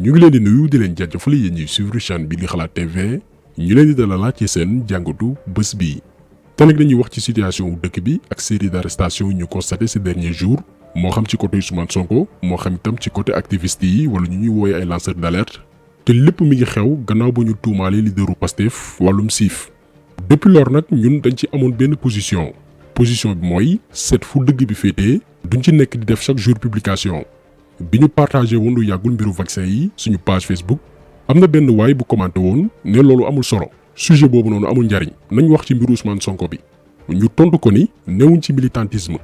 ñu ngi leen di nuyu di leen jaajëfal yéen ñuy suivre chaîne bi di xalaat TV ñu leen di dalalaat ci seen jàngatu bés bi. te nag dañuy wax ci situation wu dëkk bi ak série d'arrestation yi ñu constaté ces derniers jours moo xam ci côté Ousmane Sonko moo xam itam ci côté activiste yi wala ñu ñuy wooye ay lanceurs d'alerte te lépp mi ngi xew gannaaw ba ñu tuumaale leaderu Pastef wàllum siif. depuis lors nag ñun dañ ci amoon benn position bi mooy seet fu dëgg bi féetee duñ ci nekk di def chaque jour publication. bi ñu partagé woon lu yàggul mbiru vaccin yi suñu page Facebook am na benn waay bu commenté woon ne loolu amul solo sujet boobu noonu amul njariñ nañ wax ci mbiru Ousmane Sonko bi ñu tontu ko ni newuñ ci militantisme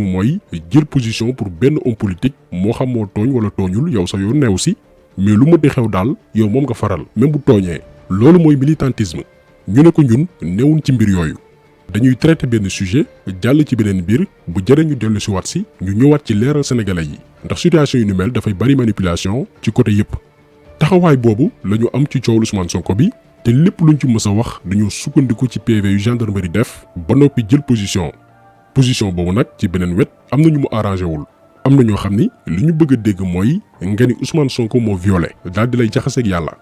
mooy jël position pour benn homme politique moo xam moo tooñ wala tooñul yow sa yoon neew si mais lu ma di xew daal yow moom nga faral même bu tooñee loolu mooy militantisme. ñu ne ko ñun newuñ ci mbir yooyu dañuy traité benn sujet jàll ci beneen mbir bu jëree ñu dellu si waat si ñu ñëwaat ci leeral sénégalais yi ndax situation yu ni mel dafay bari manipulation ci côté yépp. taxawaay boobu la ñu am ci coow Ousmane Sonko bi te lépp luñ ci mës a wax dañoo sukkandiku ci PV yu gendarmerie def ba noppi jël position boobu nag ci beneen wet am na ñu mu arrangé wul. am na ñoo xam ni li ñu bëgg a dégg mooy nga ni Ousmane Sonko moo violé daal di lay jaxaseeg yàlla.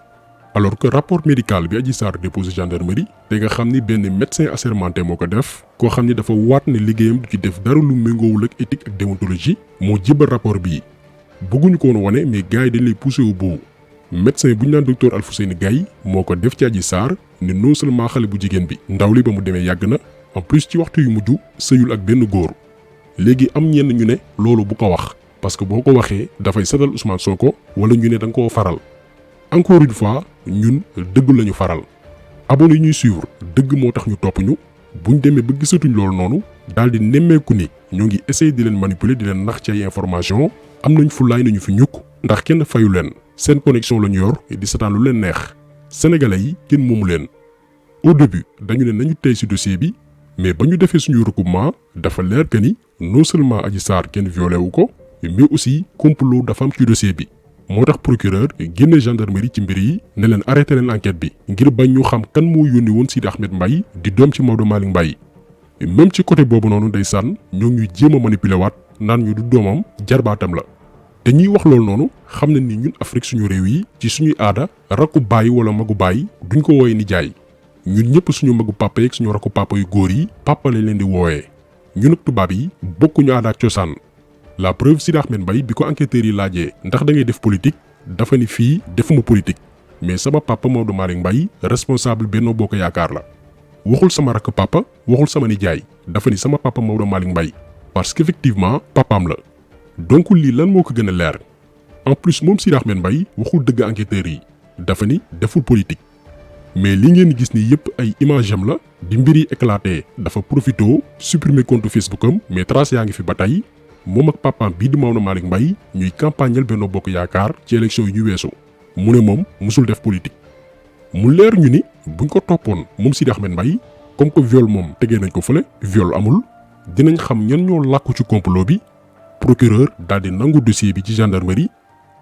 alors que rapport médical bi Adji Sarr déposé gendarmerie te nga xam ni benn médecin assermenté moo ko def koo xam ni dafa waat ne liggéeyam du ci def dara lu méngoowul ak éthique ak déontologie moo jébbal rapport bii. bëgguñu ko woon wane mais gars yi dañ lay poussé au bout médecin bu ñu naan docteur Alfousseyni Gaye moo ko def ci Adji Sarr ne non seulement xale bu jigéen bi ndaw li ba mu demee yàgg na en plus ci waxtu yu mujj sëyul ak benn góor. léegi am ñenn ñu ne loolu bu ko wax parce que boo ko waxee dafay setal Ousmane Sonko wala ñu ne da nga koo faral. encore une fois ñun dëgg lañu faral abonné yi ñuy suivre dëgg moo tax ñu topp ñu buñ demee ba gisatuñ loolu noonu daal di nemmeeku ni ñoo ngi essayer di leen manipuler di leen nax ci ay information am nañ fulaay nañu fi ñukk ndax kenn fayu leen seen connexion la ñu yor di setaan lu leen neex sénégalais yi kenn moomu leen. au début dañu ne nañu tey ci dossier bi mais ba ñu defee suñu recoupement dafa leer que ni non seulement Adji Sarr kenn violé wu ko mais aussi complot dafa am ci dossier bi. moo tax procureur génne gendarmerie ci mbir yi ne leen arrêté leen enquête bi ngir bañ ñu xam kan moo yónni woon Sidi Ahmed Mbaye di doom ci Maodo Malick Mbaye. même ci côté boobu noonu ndeysaan ñoo ngi jéem a manipuler waat naan ñu du doomam jarbaatam la te ñiy wax loolu noonu xam na ni ñun Afrique suñu réew yi ci suñuy aada rakku baay wala magu baay duñ ko wooyee nijaay ñun ñëpp suñu magu papa yeeg suñu rakku papa yu góor yi papa lañ leen di wooyee ñun ak tubaab yi bokkuñu aada ak cosaan. la preuve Sidi Ahmed Mbaye bi ko enquêteurs yi laajee ndax da ngay def politique dafa ni fii defuma politique mais sama papa Maodo Malick Mbaye responsable Benno Bokk Yaakaar la waxul sama rakk papa waxul sama nijaay dafa ni sama papa Maodo Malick Mbaye parce qu'effectivement papaam la donc lii lan moo ko gën a leer en plus moom Sidi Ahmed Mbaye waxul dëgg enquêteurs yi dafa ni deful politique mais li ngeen gis ni yépp ay image am la di mbir yi éclaté dafa profito supprimer compte Facebook am mais trace yaa ngi fi ba tey. moom ak papaam bii di Maodo Malick Mbaye ñuy campagnal Benno Bokk Yaakaar ci élection yi ñu weesu mu ne moom musul def politique mu leer ñu ni buñ ko toppoon moom Sidi Ahmed Mbaye comme que viol moom tegee nañ ko fële viol amul dinañ xam ñan ñoo làkku ci complot bi procureur daal di nangu dossier bi ci gendarmerie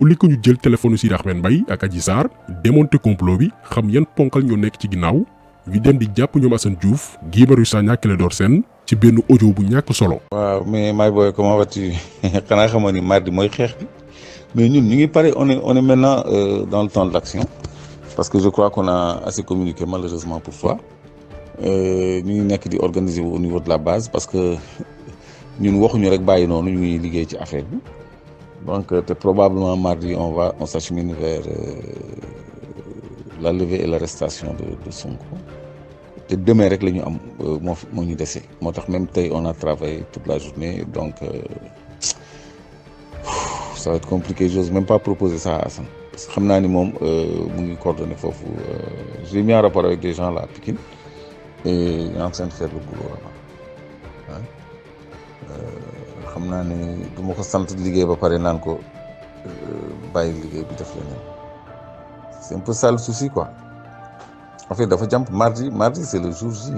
uli ko ñu jël téléphone Sidi Ahmed Mbaye ak Adji Sarr démonter complot bi xam yan ponkal ñoo nekk ci ginnaaw ñu dem di jàpp ñoom Assane Diouf Guy Marius Sagna Clédor Sène ci benn audio bu ñàkk solo. waaw mais my boy comment vas-tu xanaa xamoon ni mardi mooy xeex bi mais ñun ñu ngi pare on est maintenant dans le temps de l'action parce que je crois qu'on a assez communiqué malheureusement pour toi ñu ngi nekk di organiser au niveau de la base parce que ñun waxuñu rek bàyyi noonu ñu ngi liggéey ci affaire bi donc te probablement mardi on s'achemine vers la levée et l'arrestation de Sonko. te demain rek la ñu am moo ñu dese moo tax même tey on a travaillé toute la journée donc ça va être compliqué j'ose même pas proposer ça à Assane parce que xam naa ni moom mu ngi coordonné foofu j'ai mis en rapport avec des gens là à Pikine et il est en train de faire le boulot là xam naa ni du ma ko sant liggéey ba pare naan ko bàyyi liggéey bi def leneen c'est un peu ça le souci quoi. en fait dafa jàmp mardi c'est le jour J.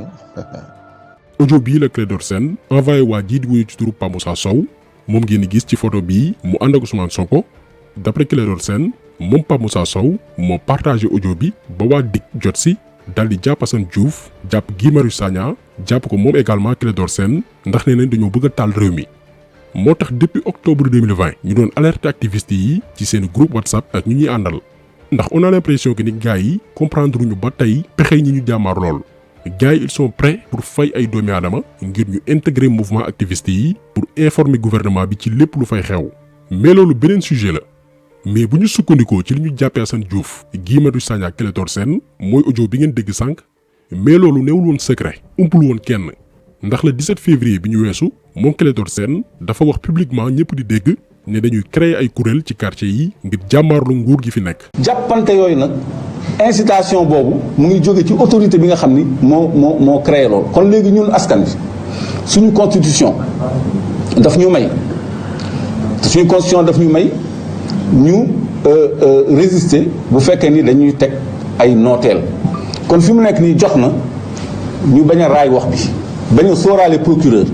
audio bii la Clédor Sène envoyé waa jii di wuyu ci turu Pape Moussa Sow moom ngeen di gis ci photo bii mu ànd ak Ousmane Sonko d'après Clédor Sène moom Pape Moussa Sow moo partagé audio bi ba waa DIC jot si daal di jàpp Assane Diouf jàpp Guy Marius Sagna jàpp ko moom également Clédor Sène ndax nee nañ dañoo bëgg a taal réew mi moo tax depuis octobre 2020 ñu doon alerter activistes yi ci seen groupe WhatsApp ak ñu ñuy àndal ndax on a l'impression que ni gars yi comprendre ñu ba tey pexe ñi ñu jàmmaar lool gars yi ils sont prêts pour fay ay doomi aadama ngir ñu intégrer mouvement activiste yi pour informer gouvernement bi ci lépp lu fay xew mais loolu beneen sujet la mais bu ñu sukkandikoo ci li ñu jàppee Assane Diouf Guy Marius Sagna ak Clédor Sène mooy audio bi ngeen dégg sànq mais loolu newul woon secret umpul woon kenn ndax le 17 février bi ñu weesu moom Clédor Sène dafa wax publiquement ñëpp di dégg ne dañuy créer ay kuréel ci quartier yi ngir jàmmaarlu nguur gi fi nekk. jàppante yooyu nag incitation boobu mu ngi jóge ci autorité bi nga xam ni moo créé loolu kon léegi ñun askan bi suñu constitution daf ñu may ñu résister bu fekkee ni dañuy teg ay nooteel kon fi mu nekk nii jox na ñu bañ a raay wax bi bañ a sóoraale procureur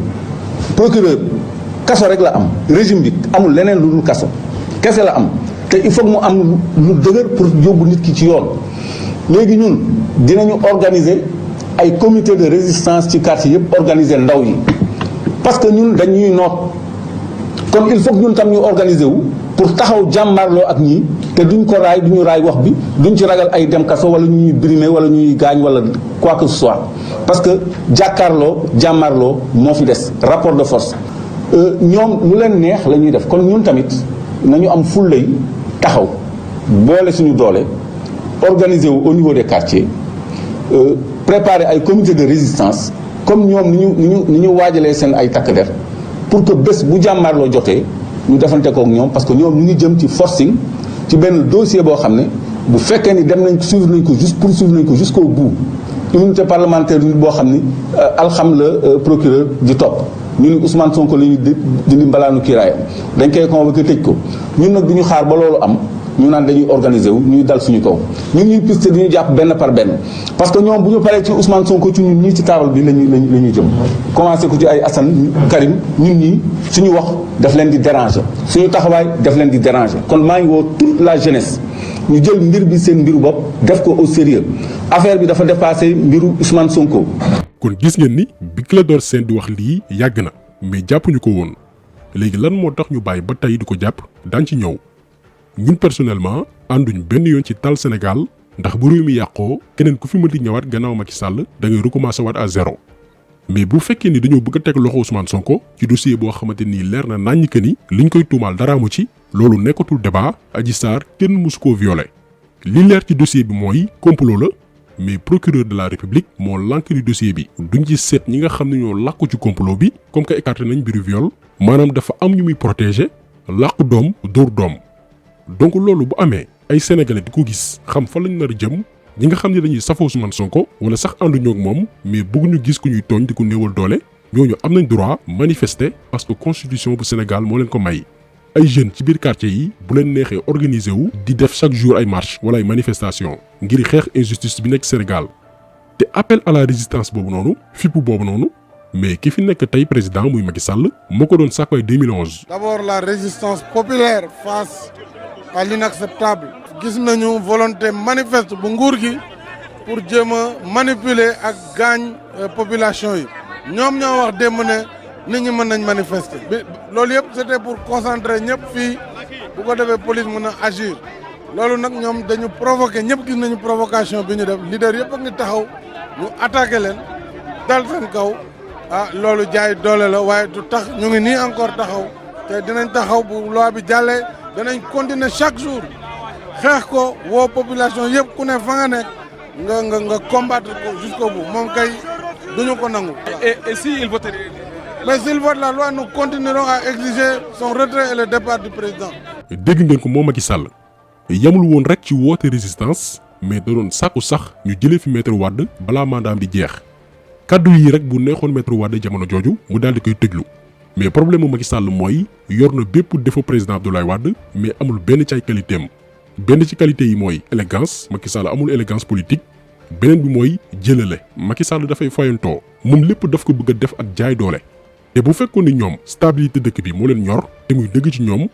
kaso rek la am régime bi amul leneen lu dul kaso kese la am te il faut mu am lu dëgër pour yóbbu nit ki ci yoon léegi ñun dinañu organiser ay comité de résistance ci quartier yëpp organiser ndaw yi parce que ñun dañuy noot kon il faut que ñun tam ñu organiser wu pour taxaw jàmmarloo ak ñii te duñ ko raay duñu raay wax bi duñ ci ragal ay dem kaso wala ñuy brimer wala ñuy gaañ wala quoi que ce soit parce que jàmmarloo moo fi des rapport de force ñoom lu leen neex la ñuy def kon ñun tamit nañu am fullay taxaw boole suñu doole organiser wu au niveau des quartiers préparer ay comité de résistance comme ñoom ni ñu waajalee seen ay takk der pour que bés bu jàmmarloo jotee ñu defante kook ñoom parce que ñoom ñu ngi jëm ci forcing ci benn dossier boo xam ne bu fekkee ni dem nañ suivre nañ ko jusqu'au bout immunité parlementaire nit boo xam ni alxam la procureur di topp ñu ni Ousmane Sonko la ñuy dindi mbalaanu kiiraayam dañ koy convoqué tëj ko ñun nag du ñu xaar ba loolu am ñu naan dañuy organiser wu ñuy dal suñu kaw ñun ñuy piste di ñu jàpp benn par benn parce que ñoom bu ñu paree ci Ousmane Sonko ci ñun ñii ci table bi la ñuy jëm commencé ko ci ay Assane Karim ñun ñii suñu wax daf leen di déranger suñu taxawaay daf leen di déranger kon maa ngi woo toute la jeunesse ñu jël mbir bi seen mbiru bopp def ko au sérieux affaire bi dafa dépassé mbiru Ousmane Sonko. kon gis ngeen ni bi Clédor Sène di wax lii yàgg na mais jàppuñu ko woon léegi lan moo tax ñu bàyyi ba tey di ko jàpp daan ci ñëw ñun personnellement ànduñ benn yoon ci tal Sénégal ndax bu réew mi yàqoo keneen ku fi mën di ñëwaat gannaaw Macky Sall da ngay recommencer waat à zéro mais bu fekkee ni dañoo bëgg a teg loxo Ousmane Sonko ci dossier boo xamante ni leer na naññ que ni liñ koy tuumaal dara amu ci loolu nekkatul débat Adji Sarr kenn mësu koo violé li leer ci dossier bi mooy complot la mais procureur de la République moo lànk ni dossier bi duñ ci seet ñi nga xam ne ñoo làqu ci complot bi comme que écarté nañ mbiru viol maanaam dafa am ñu muy protéger làqu doom dóor doom donc loolu bu amee ay sénégalais di ko gis xam fa lañ nar a jëm ñi nga xam ne dañuy safoo Ousmane Sonko wala sax ànduñoo ak moom mais bëgguñu gis ku ñuy tooñ di ko néewal doole ñooñu am nañ droit manifester parce que constitution bu Sénégal moo leen ko may. ay jeunes ci biir quartier yi bu leen neexee organiser wu di def chaque jour ay marche wala ay manifestation ngir xeex injustice bi nekk Sénégal te appel à la résistance boobu noonu fippu boobu noonu mais ki fi nekk tey président muy Macky Sall moo ko doon sàkku ay 2011. D'abord la résistance populaire face à l'inacceptable. gis nañu volonté manifeste bu nguur gi pour jéem a manipuler ak gaañ population yi ñoom ñoo wax démb ne nit ñi mën nañ manifester loolu yëpp c'était pour concentrer ñëpp fii bu ko defee police mën a agir loolu nag ñoom dañu provoquer ñëpp gis nañu provocation bi ñu def leader yëpp a ngi taxaw ñu attaqué leen dal seen kaw loolu jaay doole la waaye du tax ñu ngi nii encore taxaw te dinañ taxaw bu loi bi jàllee danañ continuer chaque jour xeex ko woo population yëpp ku ne fa nga nekk nga combattre ko jusqu'au bout moom kay duñu ko nangu. Et si il vote mais s'il vote la loi nous continuerons à exiger son retrait et le départ du président. dégg ngeen ko moom Macky Sall yamul woon rek ci woote résistance mais da doon sàkku sax ñu jëlee fi Maître Wade balaa mandaam di jeex kaddu yi rek bu neexoon Maître Wade jamono jooju mu daal di koy tëjlu mais problème mu Macky Sall mooy yor na bépp défaut président Abdoulaye Wade mais amul benn ci ay qualité am benn ci qualité yi mooy élégance Macky Sall amul élégance politique beneen bi mooy jëlale Macky Sall dafay fayantoo moom lépp daf ko bëgg a def ak jaay doole te bu fekkoon ni ñoom stabilité dëkk bi moo leen ñor te muy dëgg ci ñoom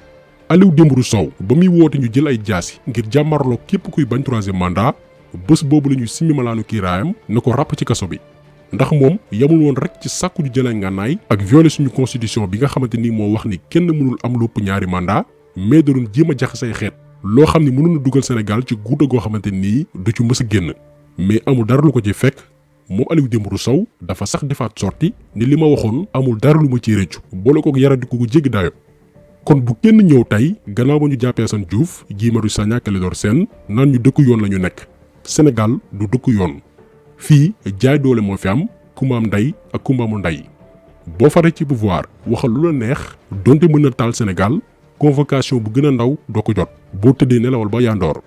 Aliou Dembourou Sow ba muy woote ñu jël ay jaasi ngir jàmmarloo képp kuy bañ troisième mandat bés boobu la ñuy simmi malaanu kiiraayam na ko ràpp ci kaso bi ndax moom yamul woon rek ci sàkku ñu jëlee ngànnaay ak violer suñu constitution bi nga xamante ni moo wax ni kenn mënul am lépp ñaari mandat mais da doon jéem a jaxasay xeet loo xam ni mënoon na dugal Sénégal ci guuta goo xamante nii du ci mës a génn mais amul dara lu ko ci fekk moom Aliou Dembourou Sow dafa sax defaat sorti ni li ma waxoon amul dara lu ma ciy rëccu boole kook yaradiku gu jéggi dayo kon bu kenn ñëw tey gannaaw ba ñu jàppee Assane Diouf Guy Marius Sagna Clédor Sène naan ñu dëkku yoon la ñu nekk Sénégal du dëkku yoon fii jaay doole moo fi am kumba am ndey ak kumba amul ndey boo faree ci pouvoir waxal lu la neex donte mën na taal Sénégal convocation bu gën a ndaw doo ko jot boo tëddee nelawal ba yandoor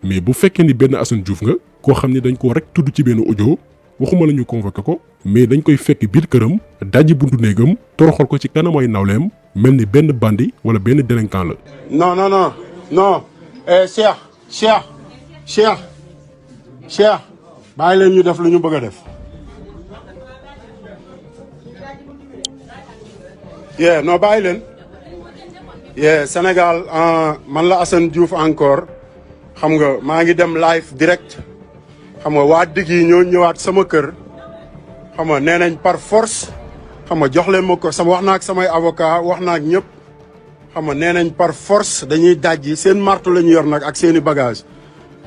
mais bu fekkee ni benn Assane Diouf nga koo xam ne dañ ko rek tudd ci benn audio waxuma la ñu convoqué ko mais dañ koy fekk biir këram dajji buntu néegam toroxal ko ci kanam ay nawleem mel ni benn bandi wala benn délinquant la. non Cheikh bàyyi leen ñu def lu ñu bëgg a def. non bàyyi leen. Sénégal man la Assane Diouf encore xam nga maa ngi dem live direct xam nga waa digg yi ñoo ñëwaat sama kër xam nga nee nañ par force xam nga jox leen ma ko sama wax naa ak samay avocat wax naa ak ñëpp xam nga nee nañ par force dañuy dajji seen martu la ñu yor nag ak seen i bagage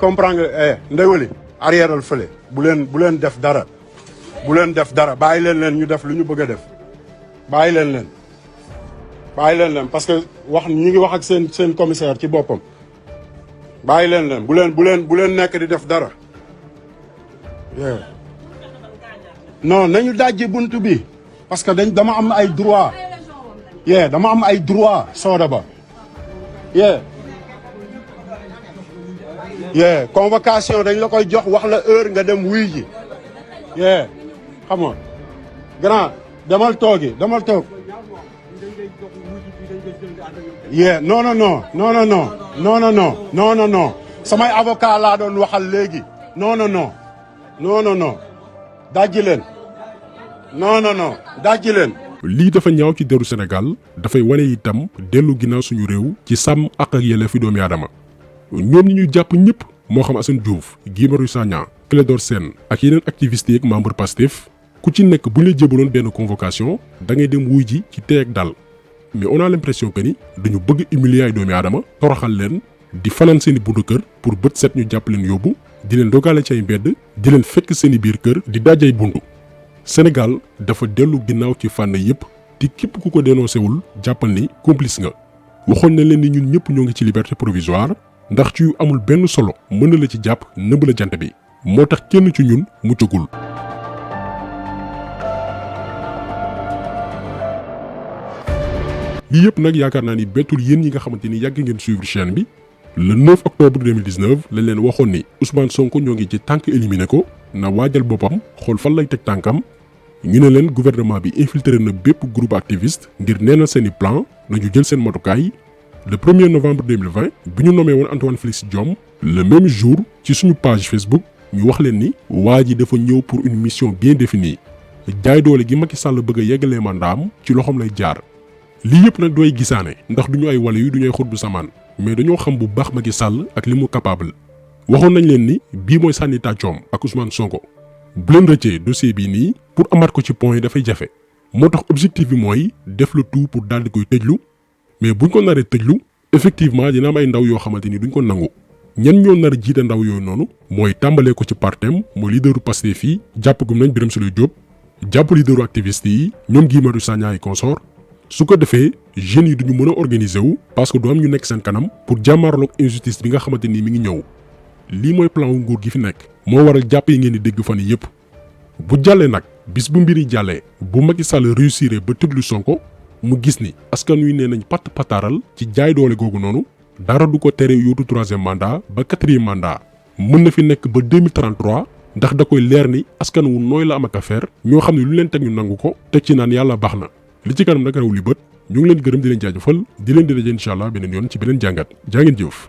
comprendre nga ndewali arrièreal fële bu leen def dara bàyyi leen ñu def lu ñu bëgg a def bàyyi leen parce que wax ñi ngi wax ak seen commissaire ci boppam bàyyi leen bu leen nekk di def dara non nañu dajji buntu bi parce que dama am ay droit dama am ay droit sooda ba convocation dañ la koy jox wax la heure nga dem wuy ji xam nga grand demal toog non samay avocat laa doon waxal léegi non dajji leen dajji leen. lii dafa ñaaw ci deru Sénégal dafay wane itam dellu ginnaaw suñu réew ci sàmm ak yelleefu doomi aadama ñoom ñi ñu jàpp ñëpp moo xam Assane Diouf Guy Marius Sagna Clédor Sène ak yeneen activistes yeeg membre Pastef ku ci nekk bu ñu la jébaloon benn convocation da ngay dem wuy ji ci tey ak dal mais on a l'impression que ni dañu bëgg humilier ay doomi aadama toroxal leen di fanaan seeni buntu kër pour bët set ñu jàpp leen yóbbu di leen dogale ci ay mbedd di leen fekk seeni biir kër di dajay buntu Sénégal dafa dellu ginnaaw ci fànn yépp te képp ku ko dénoncé wul jàppal ni complice nga waxoon na leen ni ñun ñëpp ñoo ngi ci liberté provisoire ndax ci amul benn solo mën na la ci jàpp nëbb la jant bi moo tax kenn ci ñun muccagul. lii yëpp nag yaakaar naa ni bettul yéen ñi nga xamante ni yàgg ngeen suivre chaîne bi le 9 octobre 2019 lañ leen waxoon ni Ousmane Sonko ñoo ngi ci tànk éliminé ko na waajal boppam xool fan lay teg tànkam ñu ne leen gouvernement bi infiltré na bépp groupe activiste ngir neenal seeni plan nañu jël seen matukaay. Le 1er novembre 2020 bi ñu nommé woon Antoine Félix Diome le même jour ci suñu page Facebook ñu wax leen ni waa ji dafa ñëw pour une mission bien définie jaay doole gi Macky Sall bëgg a yeggalee mandaam ci loxoom lay jaar. lii yëpp nag dooy gisaane ndax du ñu ay wala yu du ñu ay xut bu samaan mais dañoo xam bu baax Macky Sall ak li mu capable waxoon nañ leen ni bii mooy sànni tàccoom ak Ousmane Sonko bu leen rëccee dossier bii nii pour amaat ko ci point yi dafay jafe moo tax objectif bi mooy def le tout pour daal di koy tëjlu. mais buñ ko naree tëjlu effectivement dina am ay ndaw yoo xamante ni duñ ko nangu ñan ñoo nar a jiite ndaw yooyu noonu mooy tàmbalee ko ci partem mooy leaderu Pastef fii jàpp gum nañ Birame Souleye Diop jàpp leaderu activiste yi ñoom Guy Marius Sagna ay consort su ko defee jeunes yi duñu mën a organiser wu parce que du am ñu nekk seen kanam pour jàmmaarloog injustice bi nga xamante ni mi ngi ñëw lii mooy plan wu nguur gi fi nekk moo waral jàpp yi ngeen di dégg fan yëpp bu jàllee nag bis bu mbir yi jàllee bu Macky Sall réussir ba tëjlu Sonko mu gis ni askan wi nee nañ patt pataaral ci jaay doole googu noonu dara du ko tere yóotu 3e mandat ba 4e mandat mën na fi nekk ba 2033 ndax da koy leer ni askan wu nooy la am ak affaire ñoo xam ne lu leen teg ñu nangu ko teg ci naan yàlla baax na li ci kanam nag raw li bët ñu ngi leen gërëm di leen jaajëfal di leen di daje incha allah beneen yoon ci beneen jàngat jaa ngeen jëf.